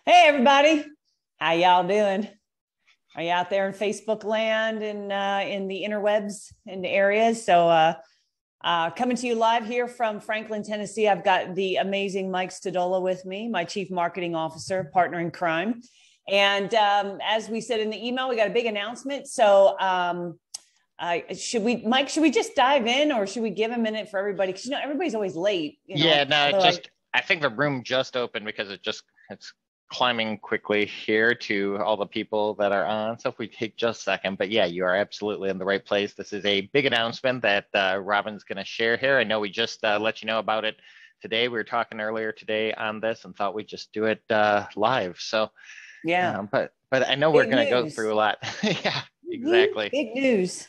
Hey, everybody. How y'all doing? Are you out there in Facebook land and in the interwebs and areas? Coming to you live here from Franklin, Tennessee. I've got the amazing Mike Stodola with me, my Chief Marketing Officer, partner in crime. And as we said in the email, we got a big announcement. Should we just dive in, or should we give a minute for everybody? Because everybody's always late. I think the room just opened because it's climbing quickly here to all the people that are on. So if we take just a second, but yeah, you are absolutely in the right place. This is a big announcement that Robin's going to share here. I know we just let you know about it today. We were talking earlier today on this and thought we'd just do it live. So yeah, but I know we're going to go through a lot. Yeah, exactly. Big news.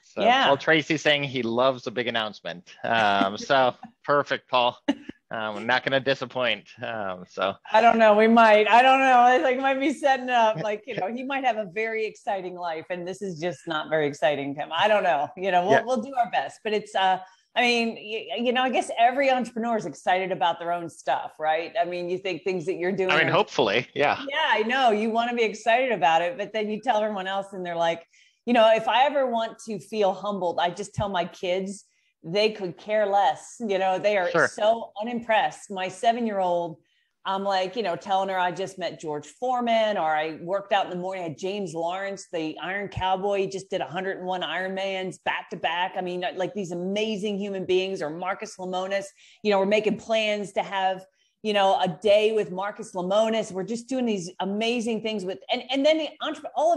So, yeah. Well, Tracy's saying he loves a big announcement. So perfect, Paul. I'm not going to disappoint. So I don't know. We might. I don't know. I think might be setting up he might have a very exciting life, and this is just not very exciting to him. I don't know. We'll do our best, but it's. I guess every entrepreneur is excited about their own stuff, right? I mean, you think things that you're doing. Hopefully, yeah. Yeah, I know you want to be excited about it, but then you tell everyone else, and they're like, if I ever want to feel humbled, I just tell my kids. They could care less. They are so unimpressed. My 7-year-old, I'm like, telling her I just met George Foreman, or I worked out in the morning. I had James Lawrence, the Iron Cowboy, just did 101 Ironmans back to back. I mean, like these amazing human beings, or Marcus Lemonis, we're making plans to have, a day with Marcus Lemonis. We're just doing these amazing things and then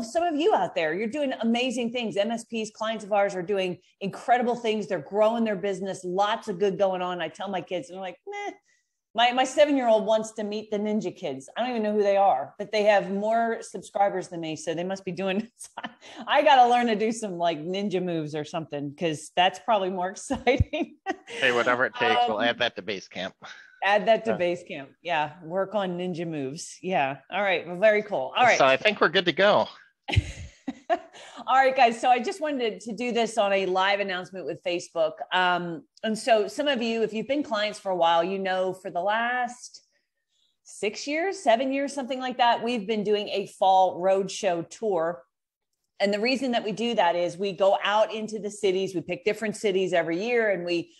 some of you out there, you're doing amazing things. MSPs, clients of ours are doing incredible things. They're growing their business. Lots of good going on. I tell my kids, and they're like, my 7-year-old wants to meet the Ninja Kids. I don't even know who they are, but they have more subscribers than me. So they must be doing, I got to learn to do some like ninja moves or something, because that's probably more exciting. Hey, whatever it takes, we'll add that to Basecamp. Add that to Basecamp. Yeah. Work on ninja moves. Yeah. All right. Well, very cool. All right. So I think we're good to go. All right, guys. So I just wanted to do this on a live announcement with Facebook. And so some of you, if you've been clients for a while, for the last 6 years, 7 years, something like that, we've been doing a fall roadshow tour. And the reason that we do that is we go out into the cities. We pick different cities every year, and we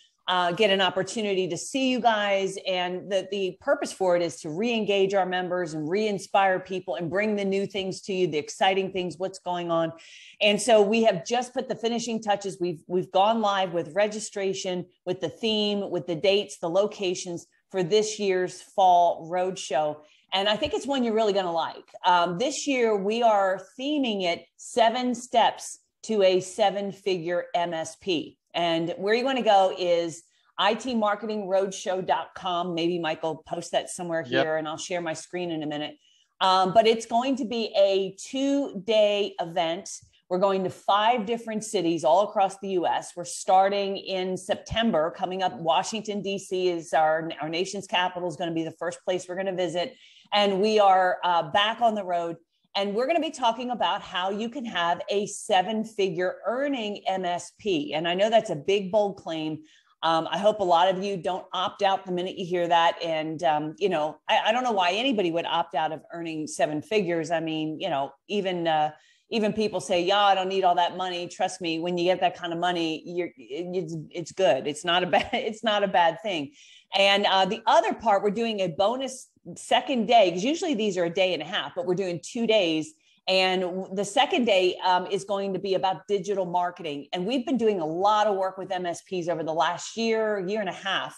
get an opportunity to see you guys. And the purpose for it is to re-engage our members and re-inspire people and bring the new things to you, the exciting things, what's going on. And so we have just put the finishing touches. We've gone live with registration, with the theme, with the dates, the locations for this year's fall roadshow. And I think it's one you're really going to like. This year, we are theming it 7 steps to a 7-figure MSP. And where you want to go is itmarketingroadshow.com. Maybe Michael post that somewhere here, and I'll share my screen in a minute. But it's going to be a 2-day event. We're going to 5 different cities all across the US. We're starting in September. Coming up, Washington, D.C. is our nation's capital, is going to be the first place we're going to visit. And we are back on the road. And we're going to be talking about how you can have a 7-figure earning MSP. And I know that's a big, bold claim. I hope a lot of you don't opt out the minute you hear that. And, I don't know why anybody would opt out of earning 7 figures. I mean, even people say, yeah, I don't need all that money. Trust me, when you get that kind of money, it's good. It's not a bad thing. And the other part, we're doing a bonus second day, because usually these are a day and a half, but we're doing 2 days. And the second day is going to be about digital marketing. And we've been doing a lot of work with MSPs over the last year and a half,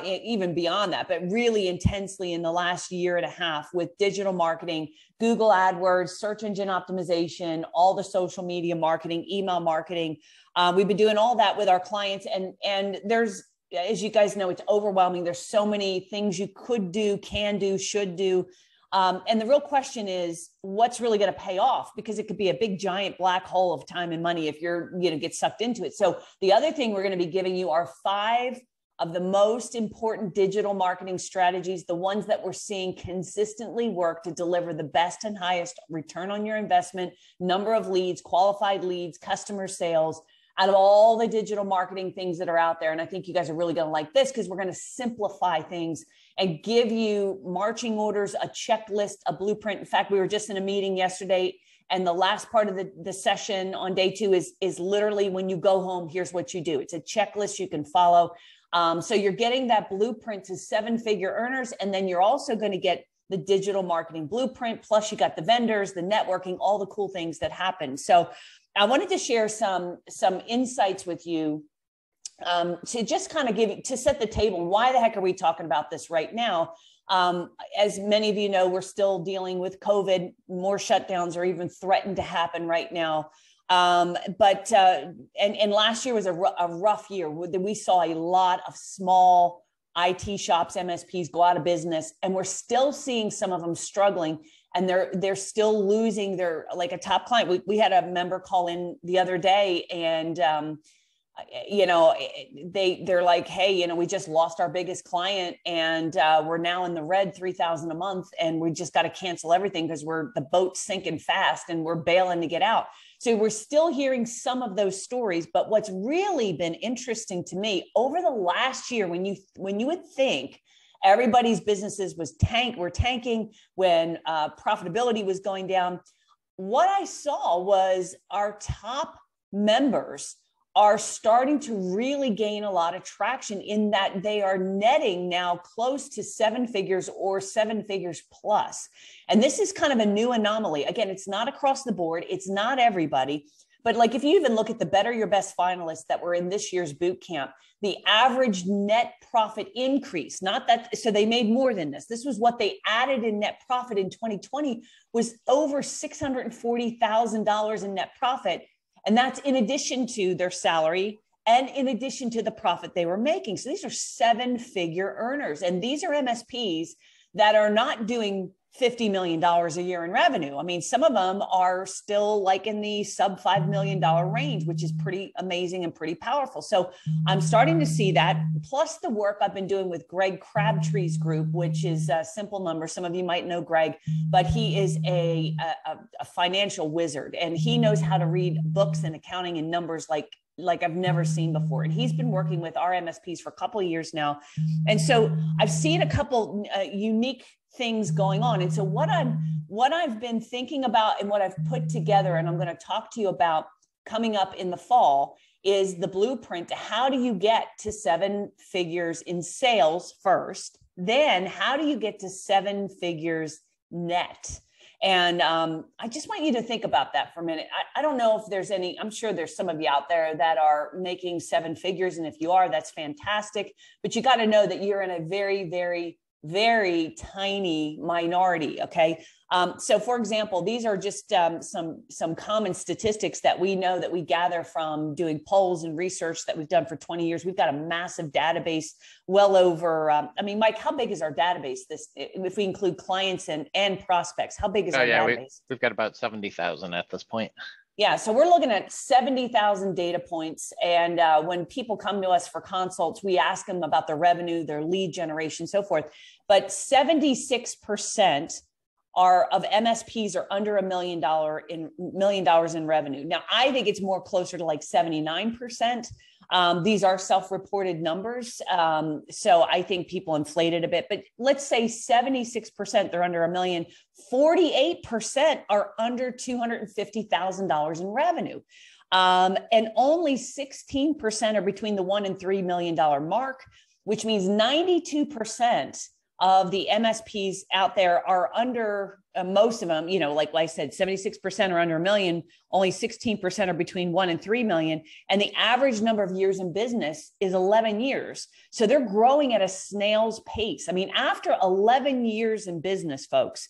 even beyond that, but really intensely in the last year and a half with digital marketing, Google AdWords, search engine optimization, all the social media marketing, email marketing. We've been doing all that with our clients. And there's, as you guys know, it's overwhelming. There's so many things you could do, can do, should do. And the real question is, what's really going to pay off? Because it could be a big, giant black hole of time and money if you're, get sucked into it. So the other thing we're going to be giving you are 5 of the most important digital marketing strategies, the ones that we're seeing consistently work to deliver the best and highest return on your investment, number of leads, qualified leads, customer sales, out of all the digital marketing things that are out there. And I think you guys are really going to like this, because we're going to simplify things and give you marching orders, a checklist, a blueprint. In fact, we were just in a meeting yesterday, and the last part of the session on day 2 is literally, when you go home, here's what you do. It's a checklist you can follow. So you're getting that blueprint to 7-figure earners. And then you're also going to get the digital marketing blueprint. Plus you got the vendors, the networking, all the cool things that happen. So I wanted to share some insights with you to just kind of to set the table. Why the heck are we talking about this right now? As many of you know, we're still dealing with COVID. More shutdowns are even threatened to happen right now. But last year was a rough year. We saw a lot of small IT shops, MSPs go out of business, and we're still seeing some of them struggling, and they're still losing their, like a top client. We had a member call in the other day, and they're like, hey, we just lost our biggest client, and we're now in the red, $3,000 a month, and we just got to cancel everything because the boat's sinking fast and we're bailing to get out. So we're still hearing some of those stories. But what's really been interesting to me over the last year, when you would think everybody's businesses were tanking, when profitability was going down, what I saw was our top members are starting to really gain a lot of traction, in that they are netting now close to 7 figures or 7 figures plus. And this is kind of a new anomaly. Again, it's not across the board. It's not everybody. But like, if you even look at the Better Your Best finalists that were in this year's boot camp, the average net profit increase, not that, so they made more than this. This was what they added in net profit in 2020, was over $640,000 in net profit. And that's in addition to their salary and in addition to the profit they were making. So these are 7-figure earners. And these are MSPs that are not doing $50 million a year in revenue. I mean, some of them are still like in the sub $5 million range, which is pretty amazing and pretty powerful. So I'm starting to see that, plus the work I've been doing with Greg Crabtree's group, which is a Simple Numbers. Some of you might know Greg, but he is a financial wizard, and he knows how to read books and accounting and numbers like I've never seen before. And he's been working with our MSPs for a couple of years now. And so I've seen a couple unique things going on. And so what I've been thinking about and what I've put together, and I'm going to talk to you about coming up in the fall, is the blueprint to how do you get to 7 figures in sales first, then how do you get to 7 figures net? And I just want you to think about that for a minute. I don't know if there's any, I'm sure there's some of you out there that are making 7 figures. And if you are, that's fantastic. But you got to know that you're in a very, very, very tiny minority. Okay. So for example, these are just some common statistics that we know, that we gather from doing polls and research that we've done for 20 years. We've got a massive database, well over, Mike, how big is our database? If we include clients and prospects, how big is our database? We've got about 70,000 at this point. Yeah, so we're looking at 70,000 data points. And when people come to us for consults, we ask them about their revenue, their lead generation, so forth. But 76% of MSPs are under $1 million in revenue. Now, I think it's more closer to like 79%. These are self-reported numbers. So I think people inflated a bit, but let's say 76%, they're under $1 million. 48% are under $250,000 in revenue. And only 16% are between the $1 and $3 million mark, which means 92% of the MSPs out there are under, most of them, like I said, 76% are under $1 million, only 16% are between 1 and 3 million. And the average number of years in business is 11 years. So they're growing at a snail's pace. I mean, after 11 years in business, folks,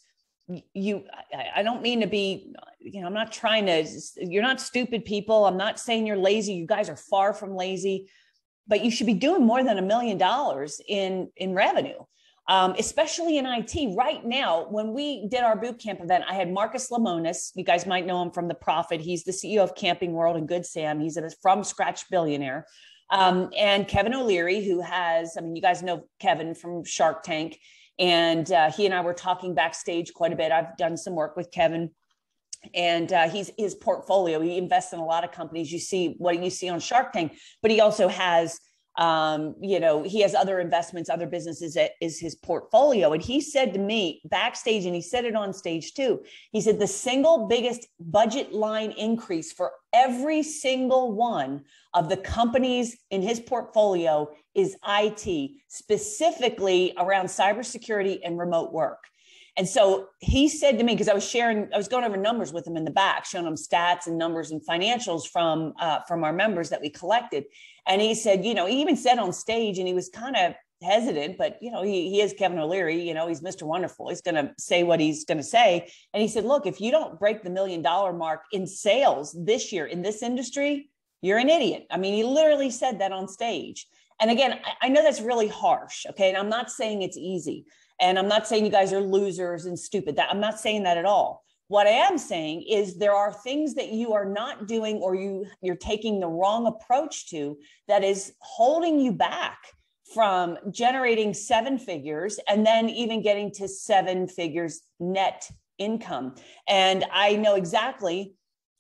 I don't mean to be, I'm not trying to, you're not stupid people. I'm not saying you're lazy. You guys are far from lazy, but you should be doing more than $1 million in revenue. Especially in IT right now. When we did our bootcamp event, I had Marcus Lemonis. You guys might know him from The Profit. He's the CEO of Camping World and Good Sam. He's a from scratch billionaire. And Kevin O'Leary, who has, you guys know Kevin from Shark Tank. And he and I were talking backstage quite a bit. I've done some work with Kevin. And his portfolio, he invests in a lot of companies. You see what you see on Shark Tank, but he also has, he has other investments, other businesses that is his portfolio. And he said to me backstage, and he said it on stage too, he said the single biggest budget line increase for every single one of the companies in his portfolio is IT, specifically around cybersecurity and remote work. And so he said to me, because I was going over numbers with him in the back, showing him stats and numbers and financials from our members that we collected. And he said, he even said on stage, and he was kind of hesitant, but he is Kevin O'Leary, he's Mr. Wonderful. He's going to say what he's going to say. And he said, look, if you don't break the $1 million mark in sales this year in this industry, you're an idiot. I mean, he literally said that on stage. And again, I know that's really harsh. Okay. And I'm not saying it's easy. And I'm not saying you guys are losers and stupid. I'm not saying that at all. What I am saying is there are things that you are not doing, or you're taking the wrong approach to, that is holding you back from generating 7 figures and then even getting to 7 figures net income. And I know exactly,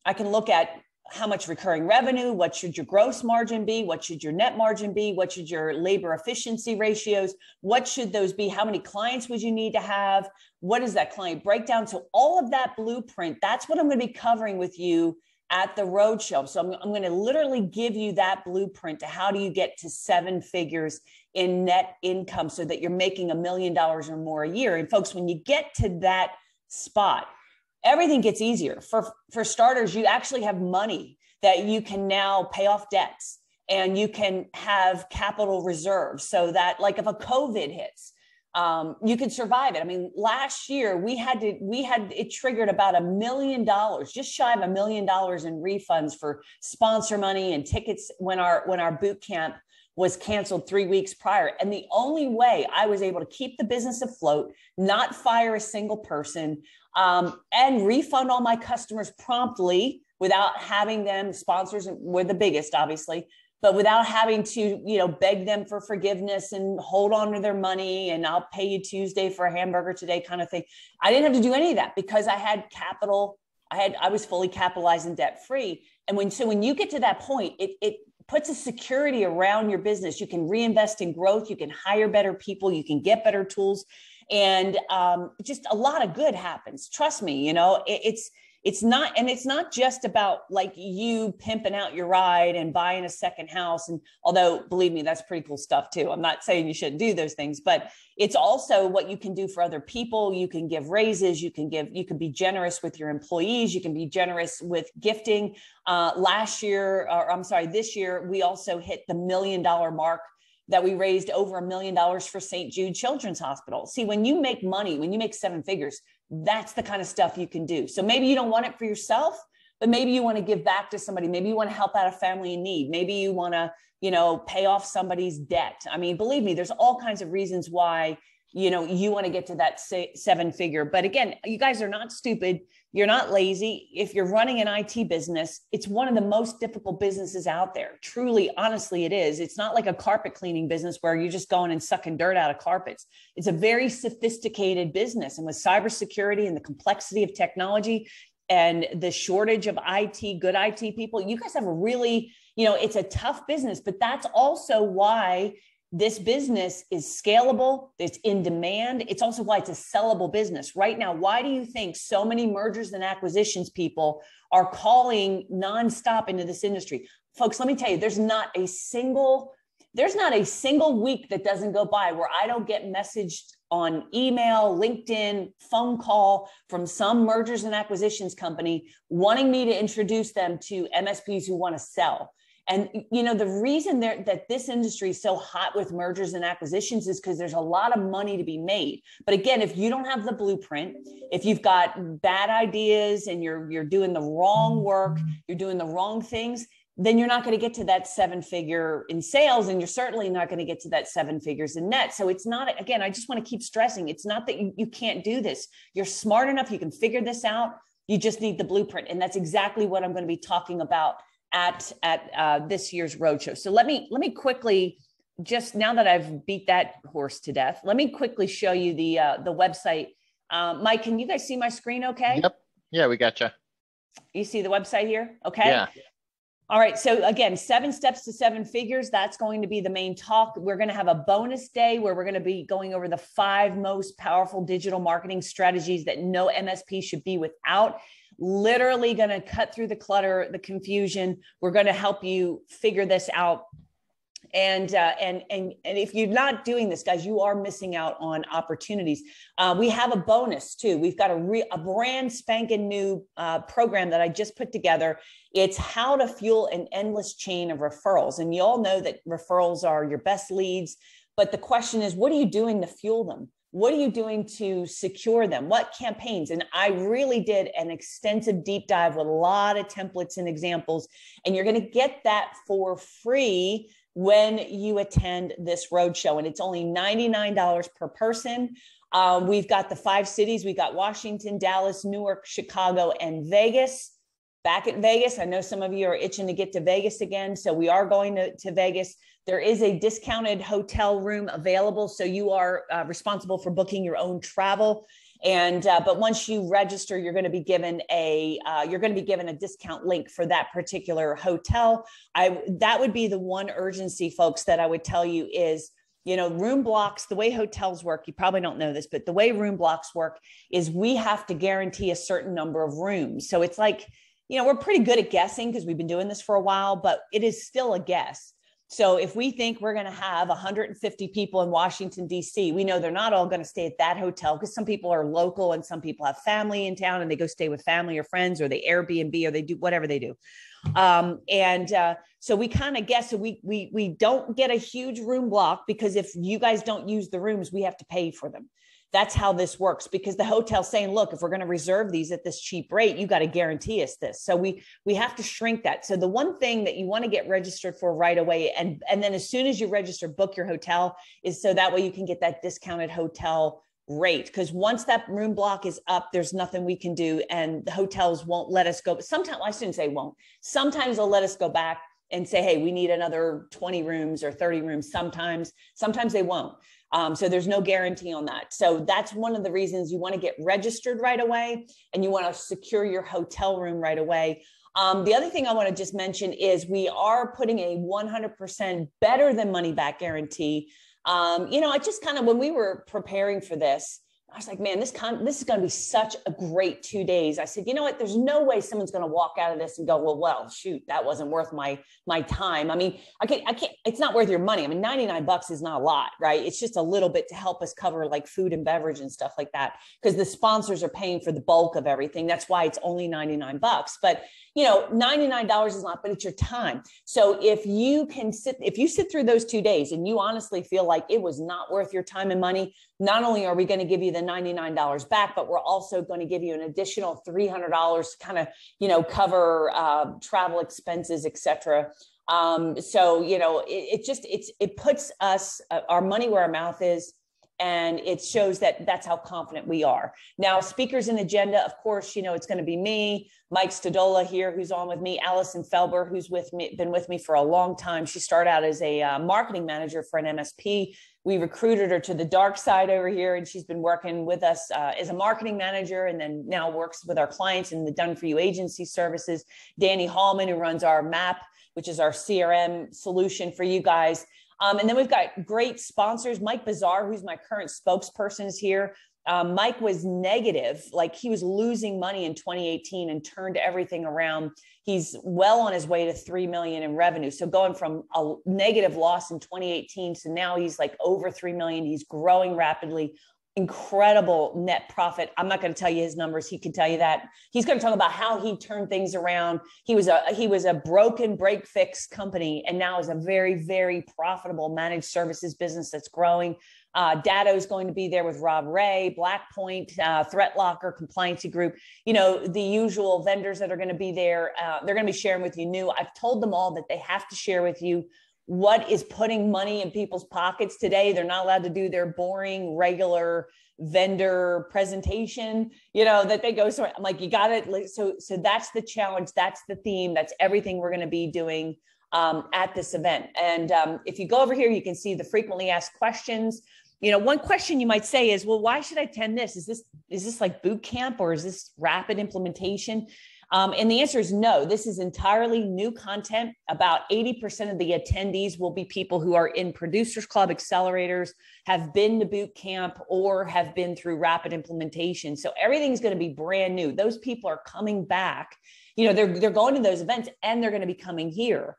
I can look at how much recurring revenue, what should your gross margin be, what should your net margin be, what should your labor efficiency ratios, what should those be, how many clients would you need to have, what is that client breakdown? So all of that blueprint, that's what I'm going to be covering with you at the Roadshow. So I'm going to literally give you that blueprint to how do you get to 7 figures in net income so that you're making $1 million or more a year. And folks, when you get to that spot, everything gets easier. For starters, you actually have money that you can now pay off debts, and you can have capital reserves so that, like, if a COVID hits, you can survive it. I mean, last year it triggered about $1 million, just shy of $1 million in refunds for sponsor money and tickets when our boot camp was canceled 3 weeks prior. And the only way I was able to keep the business afloat, not fire a single person, and refund all my customers promptly without having them, sponsors were the biggest, obviously, but without having to, beg them for forgiveness and hold on to their money and I'll pay you Tuesday for a hamburger today kind of thing. I didn't have to do any of that because I had capital. I was fully capitalized and debt free. And when you get to that point, it puts a security around your business. You can reinvest in growth. You can hire better people. You can get better tools. And just a lot of good happens. Trust me, it's not just about like you pimping out your ride and buying a second house. And although, believe me, that's pretty cool stuff too. I'm not saying you shouldn't do those things, but it's also what you can do for other people. You can give raises. You can be generous with your employees. You can be generous with gifting. This year, we also hit the $1 million mark that we raised over $1 million for St. Jude Children's Hospital. See, when you make money, when you make 7 figures, that's the kind of stuff you can do. So maybe you don't want it for yourself, but maybe you want to give back to somebody. Maybe you want to help out a family in need. Maybe you want to, pay off somebody's debt. I mean, believe me, there's all kinds of reasons why, you want to get to that 7 figure. But again, you guys are not stupid. You're not lazy. If you're running an IT business, it's one of the most difficult businesses out there. Truly, honestly, it is. It's not like a carpet cleaning business where you're just going and sucking dirt out of carpets. It's a very sophisticated business. And with cybersecurity and the complexity of technology and the shortage of good IT people, you guys have a really, it's a tough business, but that's also why this business is scalable. It's in demand. It's also why it's a sellable business right now. Why do you think so many mergers and acquisitions people are calling nonstop into this industry? Folks, let me tell you, there's not a single week that doesn't go by where I don't get messaged on email, LinkedIn, phone call from some mergers and acquisitions company wanting me to introduce them to MSPs who want to sell. And, the reason that this industry is so hot with mergers and acquisitions is because there's a lot of money to be made. But again, if you don't have the blueprint, if you've got bad ideas and you're doing the wrong work, you're doing the wrong things, then you're not going to get to that 7 figure in sales. And you're certainly not going to get to that 7 figures in net. So it's not, again, I just want to keep stressing. It's not that you can't do this. You're smart enough. You can figure this out. You just need the blueprint. And that's exactly what I'm going to be talking about at this year's Roadshow. So let me quickly, just now that I've beat that horse to death, let me quickly show you the website. Mike, can you guys see my screen okay? Yep. Yeah, we gotcha. You see the website here? Okay. Yeah. All right. So again, 7 steps to 7 figures. That's going to be the main talk. We're going to have a bonus day where we're going to be going over the 5 most powerful digital marketing strategies that no MSP should be without. Literally going to cut through the clutter, the confusion. We're going to help you figure this out. And if you're not doing this, guys, you are missing out on opportunities. We have a bonus too. We've got a brand spanking new program that I just put together. It's how to fuel an endless chain of referrals. And you all know that referrals are your best leads. But the question is, what are you doing to fuel them? What are you doing to secure them? What campaigns? And I really did an extensive deep dive with a lot of templates and examples. And you're going to get that for free when you attend this roadshow. And it's only $99 per person. We've got the 5 cities. We've got Washington, Dallas, Newark, Chicago, and Vegas. Back at Vegas, I know some of you are itching to get to Vegas again. So we are going to Vegas. There is a discounted hotel room available. So you are responsible for booking your own travel. And but once you register, you're going to be given a discount link for that particular hotel. That would be the one urgency, folks, that I would tell you is, room blocks. The way hotels work, you probably don't know this, but the way room blocks work is we have to guarantee a certain number of rooms. So it's like, we're pretty good at guessing because we've been doing this for a while, but it is still a guess. So if we think we're going to have 150 people in Washington, D.C., we know they're not all going to stay at that hotel because some people are local and some people have family in town and they go stay with family or friends, or they Airbnb, or they do whatever they do. So we kind of guess. So we don't get a huge room block because if you guys don't use the rooms, we have to pay for them. That's how this works, because the hotel's saying, look, if we're going to reserve these at this cheap rate, you got to guarantee us this. So we have to shrink that. So the one thing that you want to get registered for right away, and then as soon as you register, book your hotel, is so that way you can get that discounted hotel rate. Because once that room block is up, there's nothing we can do. And the hotels won't let us go. But sometimes, I shouldn't say won't. Sometimes they'll let us go back and say, hey, we need another 20 rooms or 30 rooms. Sometimes they won't. So there's no guarantee on that. So that's one of the reasons you want to get registered right away, and you want to secure your hotel room right away. The other thing I want to just mention is we are putting a 100% better than money back guarantee. I just kind of, when we were preparing for this, I was like, man, this is going to be such a great 2 days. I said, you know what? There's no way someone's going to walk out of this and go, well, shoot, that wasn't worth my time. I mean, I can't, it's not worth your money. I mean, $99 is not a lot, right? It's just a little bit to help us cover like food and beverage and stuff like that, because the sponsors are paying for the bulk of everything. That's why it's only $99. But $99 is not, but it's your time. So if you sit through those 2 days and you honestly feel like it was not worth your time and money, not only are we going to give you the $99 back, but we're also going to give you an additional $300 to kind of, cover travel expenses, et cetera. It puts us, our money where our mouth is. And it shows that that's how confident we are. Now, speakers and agenda, of course, it's going to be me, Mike Stodola here, who's on with me, Allison Felber, who's been with me for a long time. She started out as a marketing manager for an MSP. We recruited her to the dark side over here, and she's been working with us as a marketing manager, and then now works with our clients in the Done For You agency services. Danny Hallman, who runs our MAP, which is our CRM solution for you guys. And then we've got great sponsors. Mike Bazar, who's my current spokesperson, is here. Mike was negative, like he was losing money in 2018 and turned everything around. He's well on his way to 3 million in revenue. So going from a negative loss in 2018 to now he's like over 3 million. He's growing rapidly. Incredible net profit. I'm not going to tell you his numbers. He can tell you that. He's going to talk about how he turned things around. He was a broken break fix company, and now is a very, very profitable managed services business that's growing. Datto is going to be there with Rob Ray, Blackpoint, Threat Locker, Compliancy Group. The usual vendors that are going to be there. They're going to be sharing with you new. I've told them all that they have to share with you what is putting money in people's pockets today. They're not allowed to do their boring, regular vendor presentation, that they go. So I'm like, you got it. So that's the challenge. That's the theme. That's everything we're going to be doing at this event. And if you go over here, you can see the frequently asked questions. One question you might say is, well, why should I attend this? Is this like boot camp, or is this rapid implementation? And the answer is no. This is entirely new content. About 80% of the attendees will be people who are in Producers Club accelerators, have been to boot camp, or have been through rapid implementation. So everything's going to be brand new. Those people are coming back. They're going to those events, and they're going to be coming here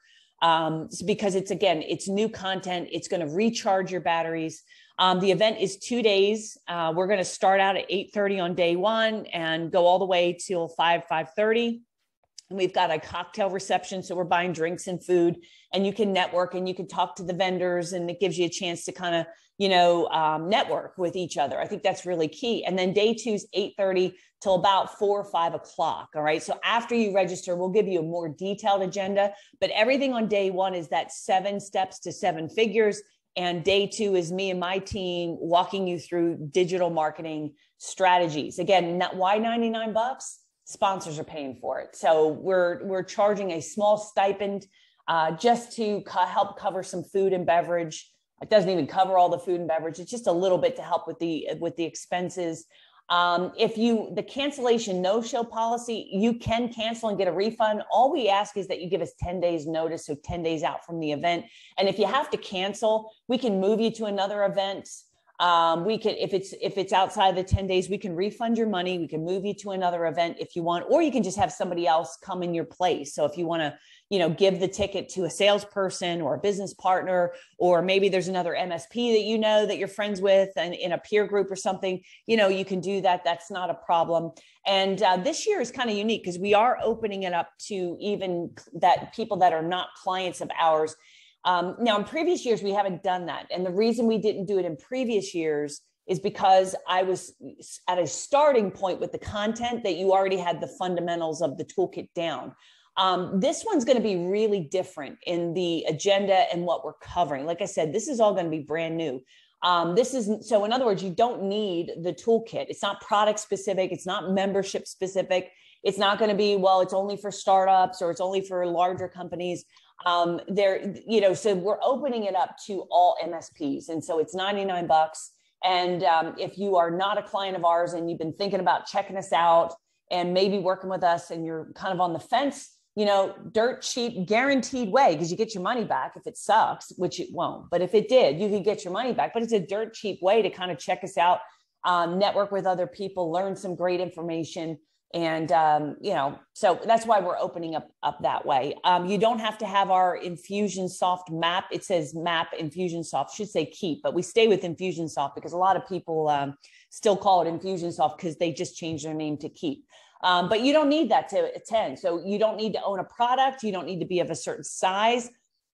because it's new content. It's going to recharge your batteries. The event is 2 days. We're going to start out at 8:30 on day one and go all the way till 5:30. And we've got a cocktail reception. So we're buying drinks and food, and you can network and you can talk to the vendors, and it gives you a chance to kind of, network with each other. I think that's really key. And then day 2 is 8:30 till about 4 or 5 o'clock. All right. So after you register, we'll give you a more detailed agenda, but everything on day 1 is that 7 steps to 7 figures. And day 2 is me and my team walking you through digital marketing strategies. Again, why $99? Sponsors are paying for it. So we're charging a small stipend just to help cover some food and beverage. It doesn't even cover all the food and beverage. It's just a little bit to help with the expenses. The cancellation no-show policy, you can cancel and get a refund. All we ask is that you give us 10 days notice, so 10 days out from the event. And if you have to cancel, we can move you to another event. We can, if it's outside the 10 days, we can refund your money. We can move you to another event if you want, or you can just have somebody else come in your place. So if you want to, give the ticket to a salesperson or a business partner, or maybe there's another MSP that you're friends with and in a peer group or something, you can do that. That's not a problem. And this year is kind of unique because we are opening it up to even that people that are not clients of ours. Now, in previous years, we haven't done that. And the reason we didn't do it in previous years is because I was at a starting point with the content that you already had the fundamentals of the toolkit down. This one's going to be really different in the agenda and what we're covering. Like I said, this is all going to be brand new. So in other words, you don't need the toolkit. It's not product specific. It's not membership specific. It's not going to be, it's only for startups or it's only for larger companies. So we're opening it up to all MSPs. And so it's $99. And if you are not a client of ours and you've been thinking about checking us out and maybe working with us and you're kind of on the fence, dirt cheap, guaranteed way, because you get your money back if it sucks, which it won't. But if it did, you could get your money back. But it's a dirt cheap way to kind of check us out, network with other people, learn some great information. And, so that's why we're opening up that way. You don't have to have our Infusionsoft map. It says map Infusionsoft, should say keep, but we stay with Infusionsoft because a lot of people still call it Infusionsoft because they just changed their name to keep. But you don't need that to attend. So you don't need to own a product. You don't need to be of a certain size.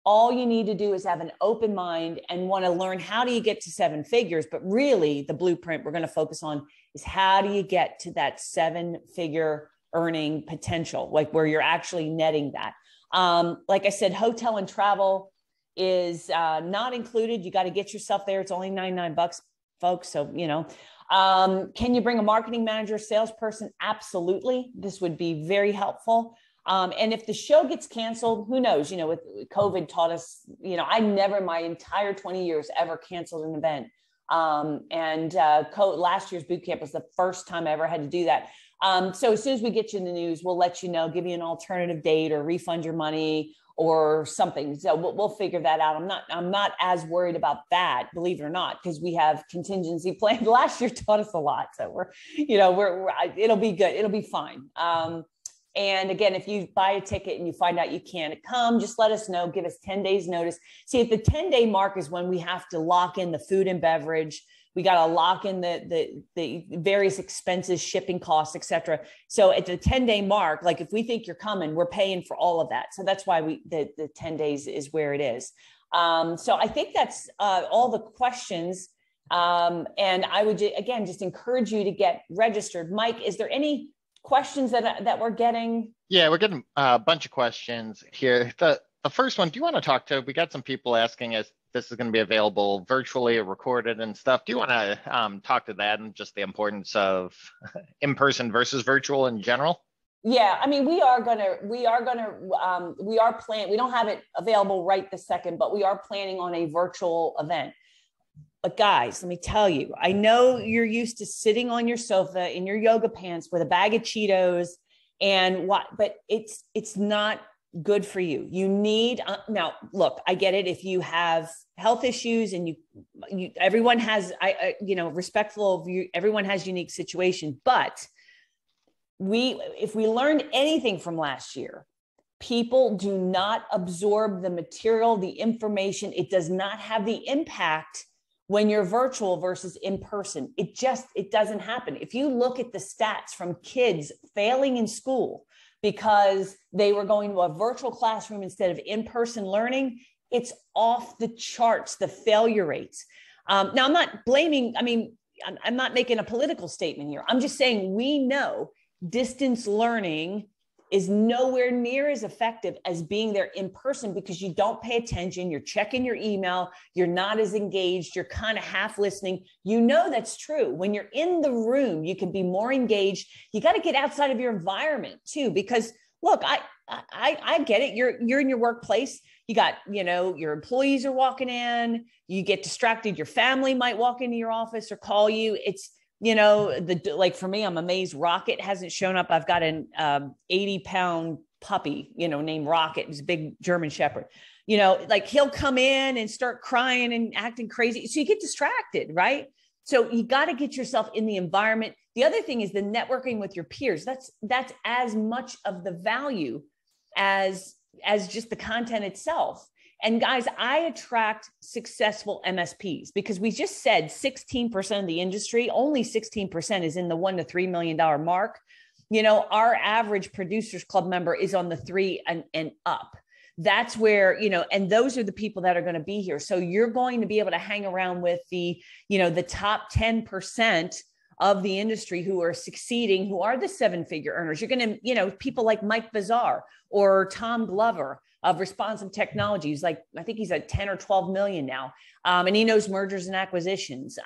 All you need to do is have an open mind and want to learn how do you get to 7 figures. But really the blueprint we're going to focus on is how do you get to that 7-figure earning potential, like where you're actually netting that. Like I said, hotel and travel is not included. You got to get yourself there. It's only $99, folks. So, can you bring a marketing manager, salesperson? Absolutely. This would be very helpful. And if the show gets canceled, who knows, with COVID taught us, I never in my entire 20 years ever canceled an event. Last year's boot camp was the first time I ever had to do that. So as soon as we get you in the news, we'll let you know, give you an alternative date or refund your money or something. So we'll figure that out. I'm not as worried about that, believe it or not, because we have contingency planned. Last year taught us a lot. So it'll be good. It'll be fine. And again, if you buy a ticket and you find out you can't come, just let us know, give us 10 days notice. See, at the 10-day mark is when we have to lock in the food and beverage. We got to lock in the various expenses, shipping costs, et cetera. So at the 10-day mark, like if we think you're coming, we're paying for all of that. So that's why the 10 days is where it is. So I think that's all the questions. And I would, again, just encourage you to get registered. Mike, is there any questions that we're getting? Yeah, we're getting a bunch of questions here. The first one, do you want to we got some people asking us, this is going to be available virtually or recorded and stuff. Do you want to talk to that and just the importance of in-person versus virtual in general? Yeah, I mean, we are planning, we don't have it available right this second, but we are planning on a virtual event. But guys, let me tell you, I know you're used to sitting on your sofa in your yoga pants with a bag of Cheetos And what, but it's not good for you. You need, now look, I get it. If you have health issues and everyone has, respectful of you, everyone has unique situations, but if we learned anything from last year, people do not absorb the material, the information. It does not have the impact when you're virtual versus in person. It doesn't happen. If you look at the stats from kids failing in school because they were going to a virtual classroom instead of in-person learning, it's off the charts, the failure rates. Now, I'm not blaming, I'm not making a political statement here. I'm just saying we know distance learning is nowhere near as effective as being there in person, because you don't pay attention. You're checking your email. You're not as engaged. You're kind of half listening. You know, that's true. When you're in the room, you can be more engaged. You got to get outside of your environment too, because look, I get it. You're in your workplace. You got, your employees are walking in, you get distracted. Your family might walk into your office or call you. It's, like for me, I'm amazed Rocket hasn't shown up. I've got an 80-pound puppy, named Rocket. He's a big German Shepherd. Like he'll come in and start crying and acting crazy. So you get distracted, right? So you got to get yourself in the environment. The other thing is the networking with your peers. That's as much of the value as just the content itself. And guys, I attract successful MSPs because we just said 16% of the industry, only 16% is in the $1 to $3 million mark. Our average Producers Club member is on the 3 and up. That's where, and those are the people that are going to be here. So you're going to be able to hang around with the top 10% of the industry who are succeeding, who are the 7-figure earners. You're going to, people like Mike Bazaar or Tom Glover of Responsive Technologies. I think he's at 10 or 12 million now. And he knows mergers and acquisitions.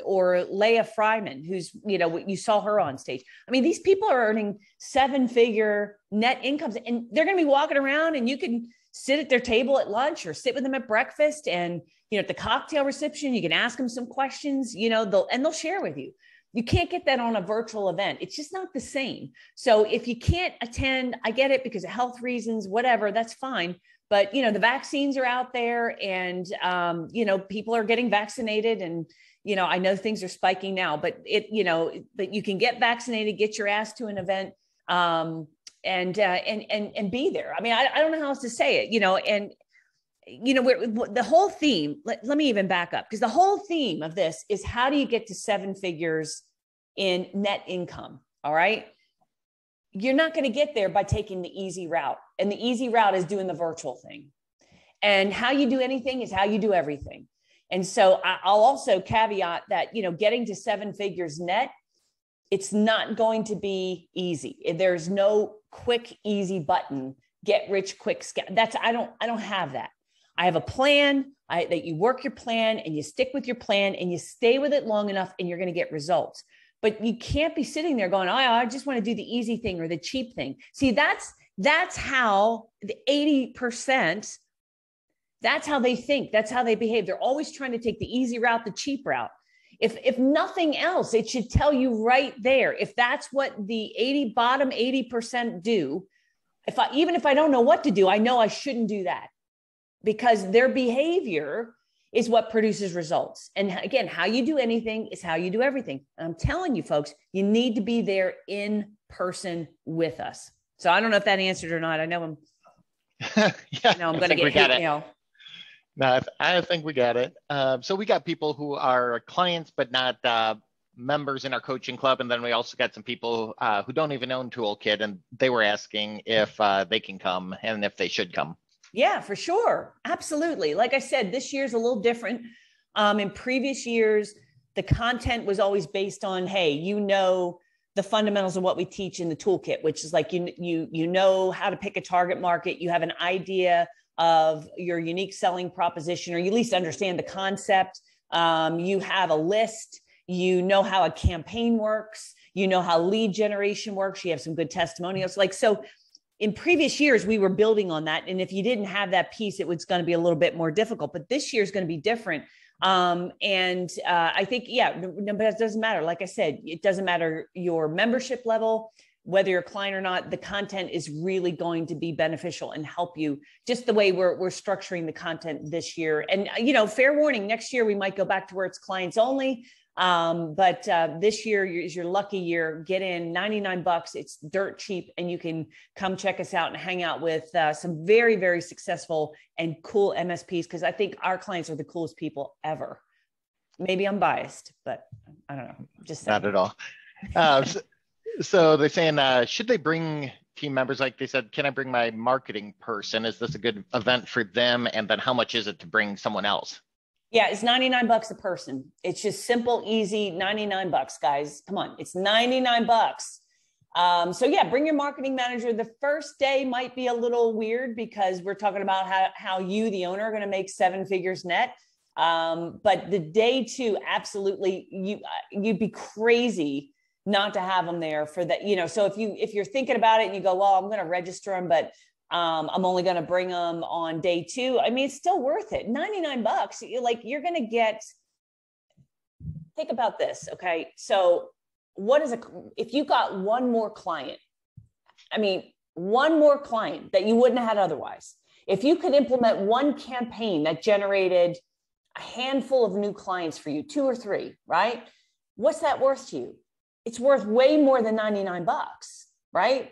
Or Leah Fryman, who's, you saw her on stage. These people are earning 7-figure net incomes, and they're going to be walking around, and you can sit at their table at lunch or sit with them at breakfast, and, at the cocktail reception, you can ask them some questions, they'll share with you. You can't get that on a virtual event. It's just not the same. So if you can't attend, I get it, because of health reasons, whatever, that's fine. But, the vaccines are out there, and, people are getting vaccinated, and, I know things are spiking now, but but you can get vaccinated, get your ass to an event, and be there. I don't know how else to say it, and, the whole theme, let me even back up, because the whole theme of this is how do you get to 7 figures in net income? All right. You're not going to get there by taking the easy route. And the easy route is doing the virtual thing. And how you do anything is how you do everything. And so I'll also caveat that, getting to 7 figures net, it's not going to be easy. There's no quick, easy button, get rich quick. I don't have that. I have a plan that you work your plan, and you stick with your plan, and you stay with it long enough, and you're going to get results. But you can't be sitting there going, I just want to do the easy thing or the cheap thing. See, that's how the 80%, that's how they think. That's how they behave. They're always trying to take the easy route, the cheap route. If nothing else, it should tell you right there. If that's what the bottom 80% do, even if I don't know what to do, I know I shouldn't do that, because their behavior is what produces results. And again, how you do anything is how you do everything. And I'm telling you folks, you need to be there in person with us. So I don't know if that answered or not. I know I'm going to get hit, No, I think we got it. So we got people who are clients, but not members in our coaching club. And then we also got some people who don't even own Toolkit, and they were asking if they can come and if they should come. Yeah, for sure. Absolutely. Like I said, this year's a little different. In previous years, the content was always based on, hey, the fundamentals of what we teach in the toolkit, which is like, you know how to pick a target market. You have an idea of your unique selling proposition, or you at least understand the concept. You have a list, you know how a campaign works, you know how lead generation works. You have some good testimonials. So in previous years, we were building on that. And if you didn't have that piece, it was going to be a little bit more difficult. But this year is going to be different. I think, yeah, no, but it doesn't matter. Like I said, it doesn't matter your membership level, whether you're a client or not, the content is really going to be beneficial and help you, just the way we're structuring the content this year. And, fair warning, next year we might go back to where it's clients only. But this year is your lucky year. Get in $99. It's dirt cheap, and you can come check us out and hang out with some very, very successful and cool MSPs, because I think our clients are the coolest people ever. Maybe I'm biased, but I don't know. Just saying. Not at all. So they're saying, should they bring team members? Like they said, can I bring my marketing person? Is this a good event for them? And then how much is it to bring someone else? Yeah, it's $99 a person. It's just simple, easy, $99, guys. Come on, it's $99. So yeah, bring your marketing manager. The first day might be a little weird because we're talking about how you, the owner, are going to make 7 figures net. But the day 2, absolutely, you'd be crazy not to have them there for that. So if you're thinking about it and you go, well, I'm going to register them, but I'm only going to bring them on day 2. I mean, it's still worth it. $99. You're going to get, think about this. Okay. So if you got one more client, one more client that you wouldn't have had otherwise, if you could implement one campaign that generated a handful of new clients for you, 2 or 3, right? What's that worth to you? It's worth way more than $99, right?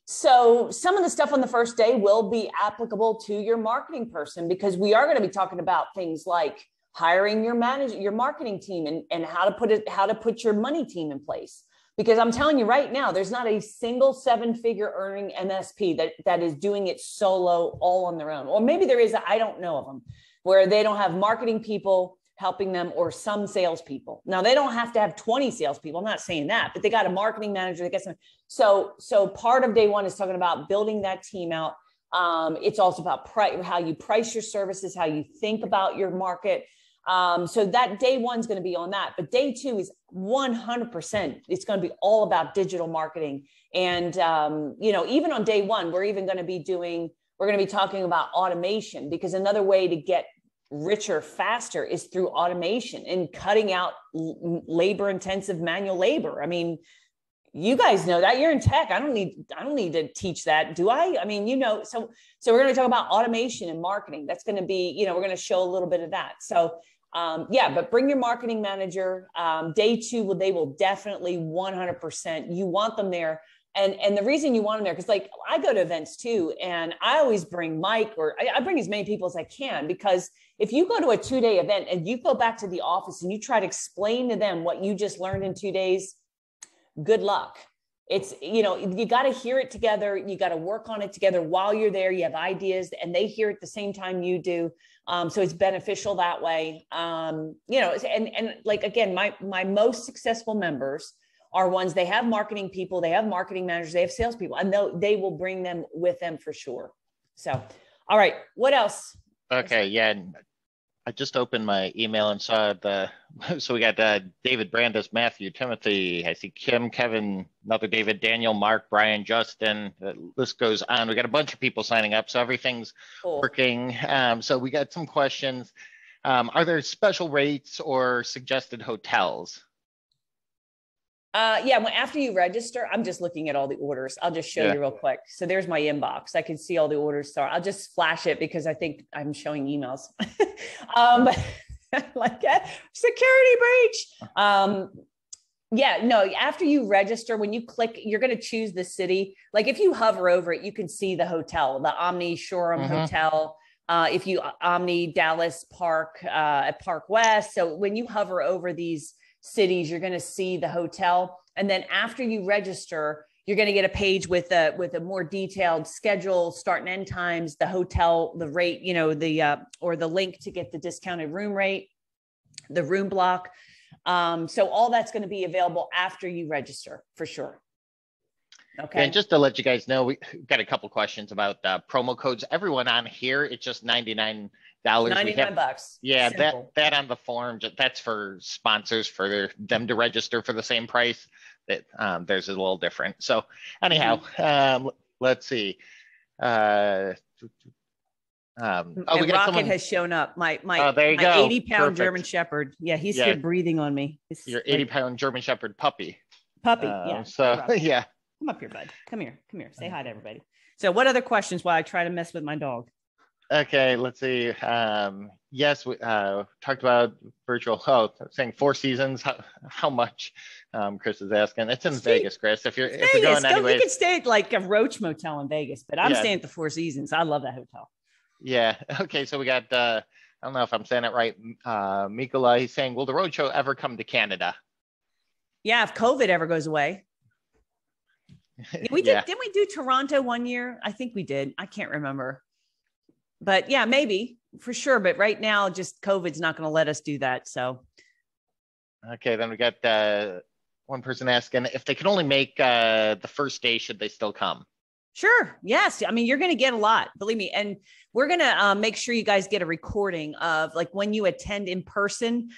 So some of the stuff on the first day will be applicable to your marketing person, because we are going to be talking about things like hiring your manager, your marketing team, and how to put your money team in place. Because I'm telling you right now, there's not a single 7-figure earning MSP that is doing it solo, all on their own. Or maybe there is, I don't know of them, where they don't have marketing people helping them, or some salespeople. Now, they don't have to have 20 salespeople. I'm not saying that, but they got a marketing manager. They got some. So part of day 1 is talking about building that team out. It's also about how you price your services, how you think about your market. So that day 1 is going to be on that, but day 2 is 100%. It's going to be all about digital marketing. And, even on day 1, we're going to be talking about automation, because another way to get richer faster is through automation and cutting out labor intensive manual labor. I mean, you guys know that. You're in tech. I don't need to teach that, do I? So we're going to talk about automation and marketing. That's going to be, we're going to show a little bit of that. So but bring your marketing manager. Day 2, they will definitely 100%. You want them there. And the reason you want them there, because I go to events too, and I always bring Mike, or I bring as many people as I can, because if you go to a 2-day event and you go back to the office and you try to explain to them what you just learned in 2 days, good luck. It's, you got to hear it together. You got to work on it together while you're there. You have ideas and they hear it the same time you do. So it's beneficial that way. Again, my most successful members are ones, they have marketing people, they have marketing managers, they have salespeople, and they will bring them with them for sure. So, all right, what else? Okay, yeah. I just opened my email and saw so we got David, Brandis, Matthew, Timothy, I see Kim, Kevin, another David, Daniel, Mark, Brian, Justin, the list goes on. We got a bunch of people signing up, so everything's cool. Working. So we got some questions. Are there special rates or suggested hotels? After you register, I'm just looking at all the orders. I'll just show you real quick. So there's my inbox. I can see all the orders. So I'll just flash it because I think I'm showing emails. Security breach. After you register, when you click, you're going to choose the city. Like if you hover over it, you can see the hotel, the Omni Shoreham Hotel. If you Omni Dallas Park at Park West. So when you hover over these cities, you're going to see the hotel. And then after you register, you're going to get a page with a more detailed schedule, start and end times, the hotel, the rate, or the link to get the discounted room rate, the room block. So all that's going to be available after you register for sure. Okay. And just to let you guys know, we got a couple questions about promo codes. Everyone on here, it's just $99. $99. Yeah, that on the form, that's for sponsors, for them to register for the same price. That there's a little different. So anyhow, let's see. We And got Rocket someone. has shown up. My There you my go. 80-pound Perfect. German Shepherd. Yeah, he's here breathing on me. It's Your 80-pound German Shepherd puppy. puppy. Yeah. Yeah. Come up here, bud. Come here. Say hi to everybody. So what other questions while I try to mess with my dog? Okay, let's see. Yes, we talked about virtual. Oh, saying 4 seasons. How much? Chris is asking. It's in Vegas, Chris. If you're going anyways, you can stay at like a Roach Motel in Vegas, but I'm staying at the Four Seasons. I love that hotel. Yeah. Okay. So we got. I don't know if I'm saying it right. Mikola, he's saying, will the Roadshow ever come to Canada? Yeah, if COVID ever goes away. We did. Yeah. Didn't we do Toronto one year? I think we did. I can't remember. But yeah, maybe for sure. But right now, just COVID's not going to let us do that. So. Okay. Then we got one person asking if they can only make the first day, should they still come? Sure. Yes. I mean, you're going to get a lot, believe me. And we're going to make sure you guys get a recording of like when you attend in person.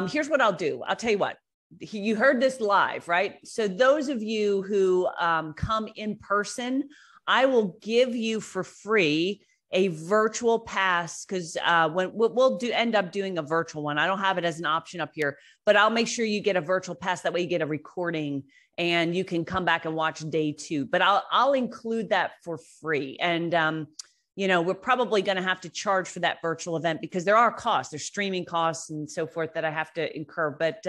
Here's what I'll do. I'll tell you what. You heard this live, right? So those of you who come in person, I will give you for free a virtual pass because when we'll end up doing a virtual one. I don't have it as an option up here, but I'll make sure you get a virtual pass. That way you get a recording and you can come back and watch day 2. But I'll include that for free. And we're probably going to have to charge for that virtual event because there are costs, there's streaming costs and so forth that I have to incur. But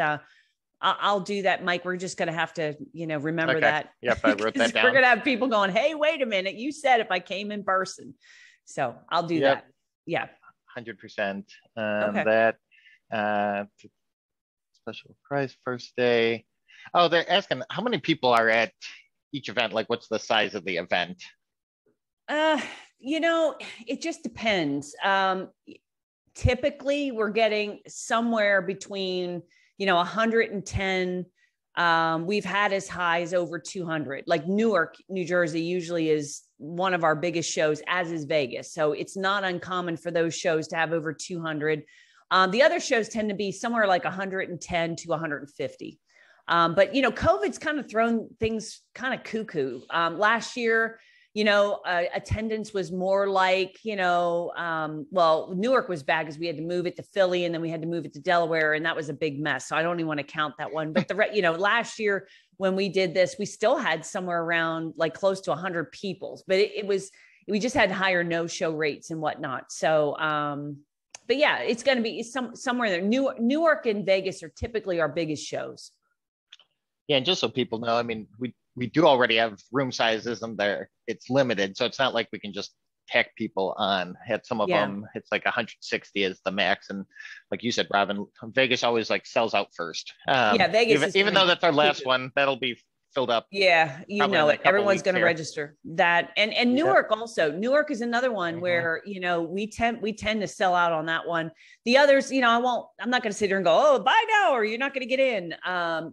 I'll do that, Mike. We're just going to have to, remember that. Yep, I wrote that down. We're going to have people going, hey, wait a minute. You said if I came in person. So I'll do that. Yeah. 100%. Okay. That special price first day. Oh, they're asking how many people are at each event? Like what's the size of the event? It just depends. Typically we're getting somewhere between 110. We've had as high as over 200. Like Newark, New Jersey usually is one of our biggest shows, as is Vegas. So it's not uncommon for those shows to have over 200. The other shows tend to be somewhere like 110 to 150. But COVID's kind of thrown things kind of cuckoo. Last year, attendance was more like, Newark was bad because we had to move it to Philly and then we had to move it to Delaware. And that was a big mess. So I don't even want to count that one. But last year when we did this, we still had somewhere around like close to 100 people, but we just had higher no-show rates and whatnot. So, but yeah, it's going to be somewhere there. Newark and Vegas are typically our biggest shows. Yeah. And just so people know, I mean, we do already have room sizes and it's limited. So it's not like we can just tack people on. At some of them, it's like 160 is the max. And like you said, Robin, Vegas always like sells out first. Vegas even though that's our last one, that'll be filled up. Yeah, it. Everyone's going to register that. And Newark also. Newark is another one where, we tend to sell out on that one. The others, I'm not going to sit here and go, oh, buy now or you're not going to get in.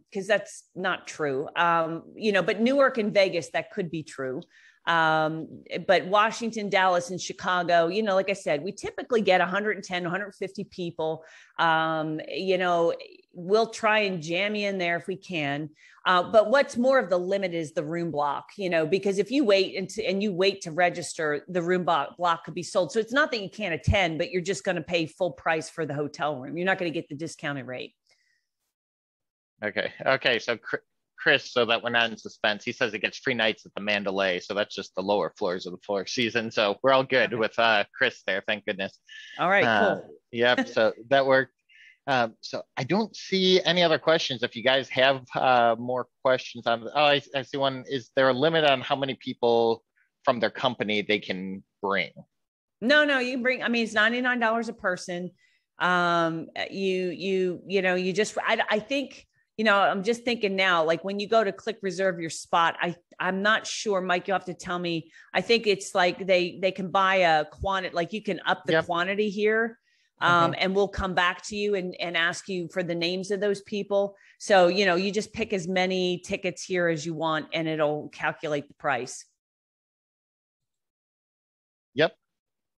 Because that's not true. But Newark and Vegas, that could be true. But Washington, Dallas, and Chicago, like I said, we typically get 110, 150 people. We'll try and jam you in there if we can. But what's more of the limit is the room block, because if you wait and you wait to register, the room block could be sold. So it's not that you can't attend, but you're just going to pay full price for the hotel room. You're not going to get the discounted rate. Okay. So Chris, so that we're not in suspense, he says he gets free nights at the Mandalay. So that's just the lower floors of the Four Seasons. So we're all good with Chris there. Thank goodness. All right, cool. Yep. So that worked. So I don't see any other questions. If you guys have more questions on, I see one. Is there a limit on how many people from their company they can bring? No, you can bring, it's $99 a person. I think, I'm just thinking now, like when you go to click reserve your spot, I'm not sure, Mike, you'll have to tell me. I think it's like they can buy a quantity, like you can up the quantity here. And we'll come back to you and ask you for the names of those people. So, you just pick as many tickets here as you want and it'll calculate the price. Yep.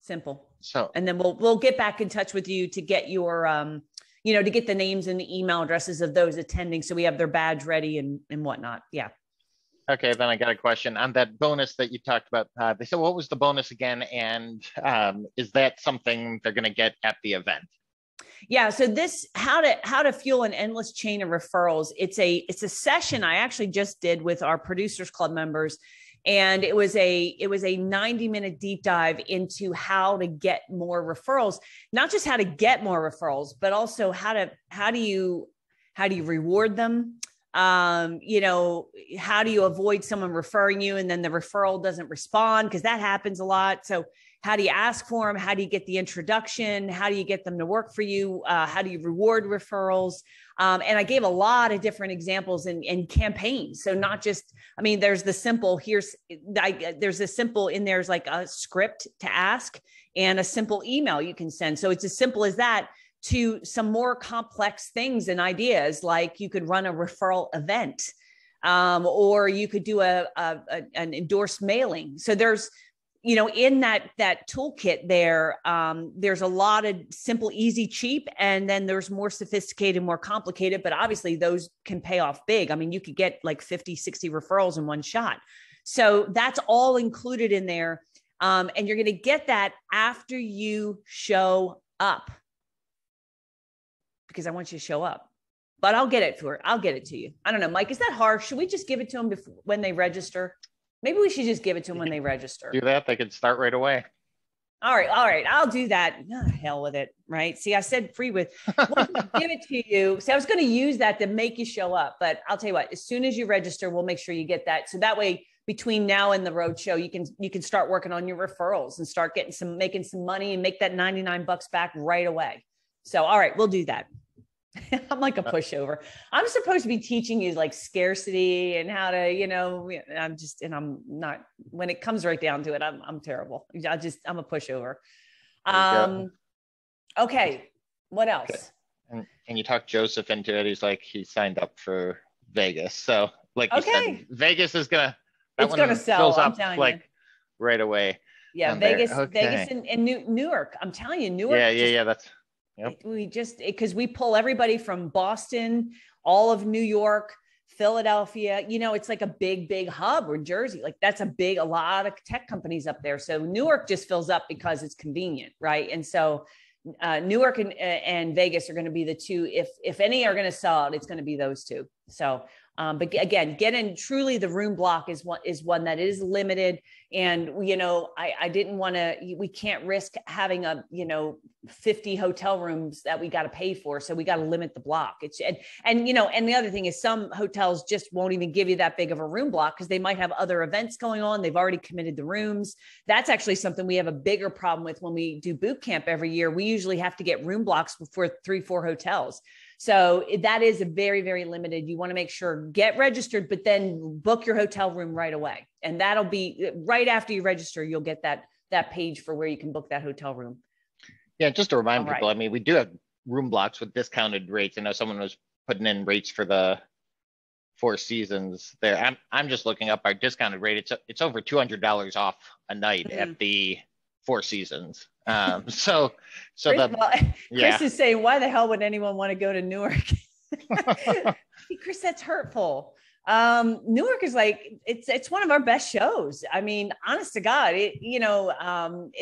Simple. So, and then we'll get back in touch with you to get your, to get the names and the email addresses of those attending. So we have their badge ready and whatnot. Yeah. Okay, then I got a question on that bonus that you talked about. They said, what was the bonus again? And is that something they're going to get at the event? Yeah. So this, how to fuel an endless chain of referrals. It's a session I actually just did with our Producers Club members. And it was a 90-minute deep dive into how to get more referrals, not just how to get more referrals, but also how do you reward them? You know, how do you avoid someone referring you and then the referral doesn't respond? Because that happens a lot. So how do you ask for them? How do you get the introduction? How do you get them to work for you? How do you reward referrals? And I gave a lot of different examples and campaigns. So not just, I mean, there's the simple, there's a simple in there's like a script to ask and a simple email you can send. So it's as simple as that, to some more complex things and ideas, like you could run a referral event, or you could do an endorsed mailing. So there's, you know, in that toolkit there, there's a lot of simple, easy, cheap, and then there's more sophisticated, more complicated, but obviously those can pay off big. I mean, you could get like 50, 60 referrals in one shot. So that's all included in there. And you're going to get that after you show up, because I want you to show up, but I'll get it to you. I don't know, Mike, is that harsh? Should we just give it to them when they register? Maybe we should just give it to them when they register. Do that. They could start right away. All right. I'll do that. Oh, hell with it. Right. See, I said free with, we'll give it to you. See, I was going to use that to make you show up, but I'll tell you what, as soon as you register, we'll make sure you get that. So that way, between now and the roadshow, you can start working on your referrals and start making some money and make that $99 back right away. So, all right, we'll do that. I'm like a pushover. I'm supposed to be teaching you like scarcity and how to, you know, I'm not, when it comes right down to it, I'm terrible. I'm a pushover. Okay. What else? Okay. And you talked Joseph into it. He's like, he signed up for Vegas. So like you said, Vegas is going to sell. I'm telling you. Right away. Yeah. Vegas and Newark. I'm telling you, Newark. Yeah. That's, yep. Because we pull everybody from Boston, all of New York, Philadelphia, you know, it's like a big hub, or Jersey. Like that's a lot of tech companies up there. So Newark just fills up because it's convenient. Right. And so Newark and Vegas are going to be the two. If any are going to sell it, it's going to be those two. So, but again, get in. Truly, the room block is one that is limited, and you know, I didn't want to. We can't risk having 50 hotel rooms that we got to pay for, so we got to limit the block. And the other thing is, some hotels just won't even give you that big of a room block because they might have other events going on. They've already committed the rooms. That's actually something we have a bigger problem with when we do boot camp every year. We usually have to get room blocks for 3-4 hotels. So that is a very, very limited. You want to make sure, get registered, but then book your hotel room right away. And that'll be right after you register, you'll get that page for where you can book that hotel room. Yeah, just to remind people, I mean, we do have room blocks with discounted rates. I know someone was putting in rates for the Four Seasons there. I'm just looking up our discounted rate. It's over $200 off a night at the Four Seasons. Chris is saying, why the hell would anyone want to go to Newark? Chris, that's hurtful. Newark is like, it's one of our best shows. I mean, honest to God,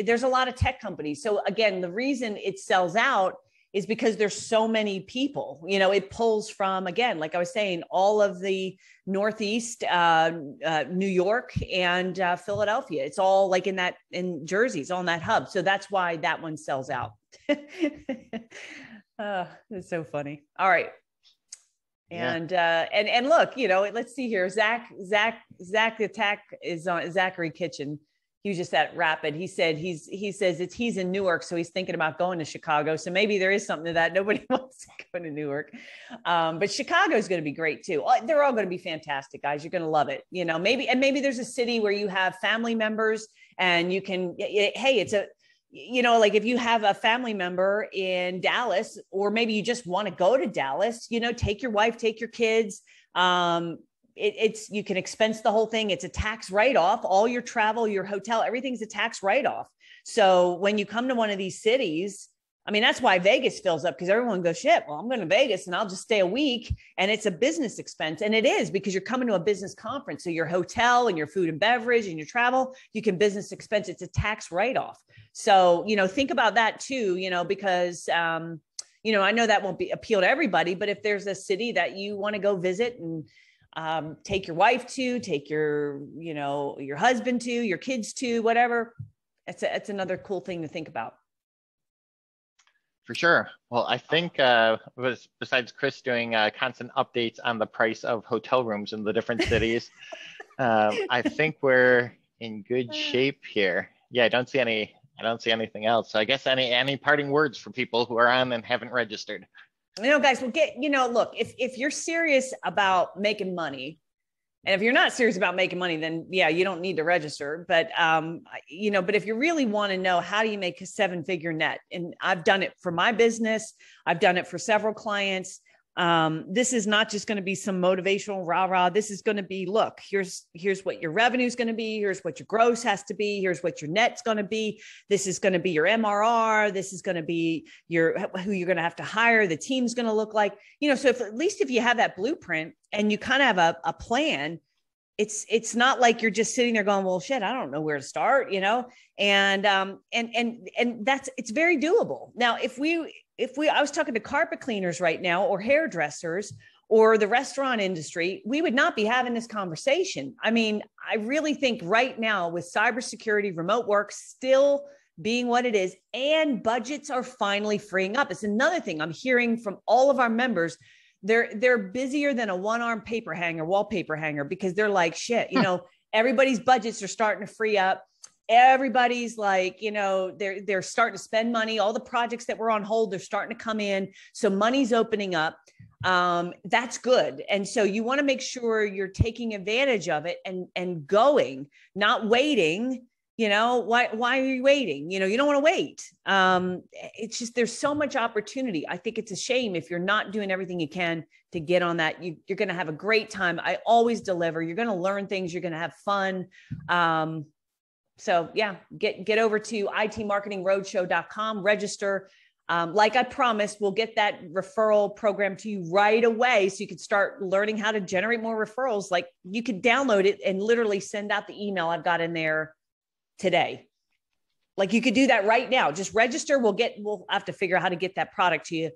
there's a lot of tech companies. So again, the reason it sells out is because there's so many people. You know, it pulls from, again, like I was saying, all of the Northeast, New York and Philadelphia. It's all like in Jersey, it's all in that hub. So that's why that one sells out. It's so funny. All right. And look, let's see here. Zach Attack is on Zachary Kitchen. He was just at Rapid. He says he's in Newark, so he's thinking about going to Chicago. So maybe there is something to that. Nobody wants to go to Newark, but Chicago is going to be great too. They're all going to be fantastic, guys. You're going to love it. Maybe there's a city where you have family members, and you can. Hey, it's a. Like if you have a family member in Dallas, or maybe you just want to go to Dallas, take your wife, take your kids. You can expense the whole thing. It's a tax write-off. All your travel, your hotel, everything's a tax write-off. So when you come to one of these cities, I mean, that's why Vegas fills up, because everyone goes, shit, well, I'm going to Vegas and I'll just stay a week. And it's a business expense. And it is, because you're coming to a business conference. So your hotel and your food and beverage and your travel, you can business expense. It's a tax write-off. So, think about that too, because, I know that won't appeal to everybody, but if there's a city that you want to go visit and take your wife to, take your husband to, your kids to, whatever, it's another cool thing to think about. For sure. Well, I think besides Chris doing constant updates on the price of hotel rooms in the different cities, I think we're in good shape here. Yeah, I don't see anything else. So I guess any parting words for people who are on and haven't registered? Guys, look, if you're serious about making money, and if you're not serious about making money, then yeah, you don't need to register. But, but if you really want to know, how do you make a 7-figure net? And I've done it for my business. I've done it for several clients. This is not just going to be some motivational rah-rah. This is going to be, look, here's what your revenue is going to be. Here's what your gross has to be. Here's what your net's going to be. This is going to be your MRR. This is going to be who you're going to have to hire. The team's going to look like, so at least if you have that blueprint and you kind of have a plan, it's not like you're just sitting there going, well, shit, I don't know where to start, and it's very doable. Now, I was talking to carpet cleaners right now, or hairdressers, or the restaurant industry, we would not be having this conversation. I mean, I really think right now, with cybersecurity, remote work still being what it is, and budgets are finally freeing up. It's another thing I'm hearing from all of our members. They're busier than a one-arm wallpaper hanger, because they're like, shit, everybody's budgets are starting to free up. Everybody's like, they're starting to spend money. All the projects that were on hold, they're starting to come in. So money's opening up. That's good. And so you want to make sure you're taking advantage of it and going, not waiting. Why are you waiting? You don't want to wait. It's just, there's so much opportunity. I think it's a shame if you're not doing everything you can to get on that. You're going to have a great time. I always deliver. You're going to learn things. You're going to have fun. So yeah, get over to itmarketingroadshow.com, register. Like I promised, we'll get that referral program to you right away, so you can start learning how to generate more referrals. Like, you could download it and literally send out the email I've got in there today. Like, you could do that right now. Just register. We'll have to figure out how to get that product to you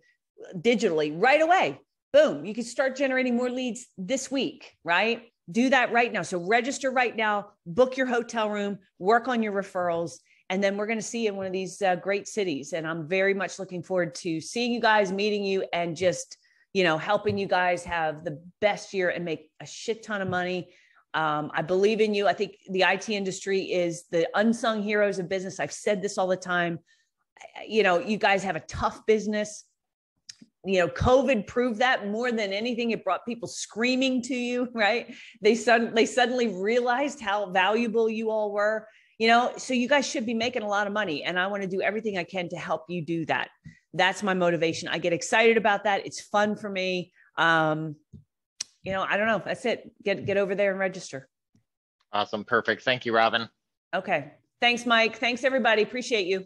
digitally right away. Boom. You can start generating more leads this week, right? Do that right now. So register right now, book your hotel room, work on your referrals, and then we're going to see you in one of these great cities. And I'm very much looking forward to seeing you guys, meeting you, and just, helping you guys have the best year and make a shit ton of money. I believe in you. I think the IT industry is the unsung heroes of business. I've said this all the time. You guys have a tough business. COVID proved that more than anything. It brought people screaming to you, right? They suddenly realized how valuable you all were, so you guys should be making a lot of money. And I want to do everything I can to help you do that. That's my motivation. I get excited about that. It's fun for me. I don't know. That's it. Get over there and register. Awesome. Perfect. Thank you, Robin. Okay. Thanks, Mike. Thanks, everybody. Appreciate you.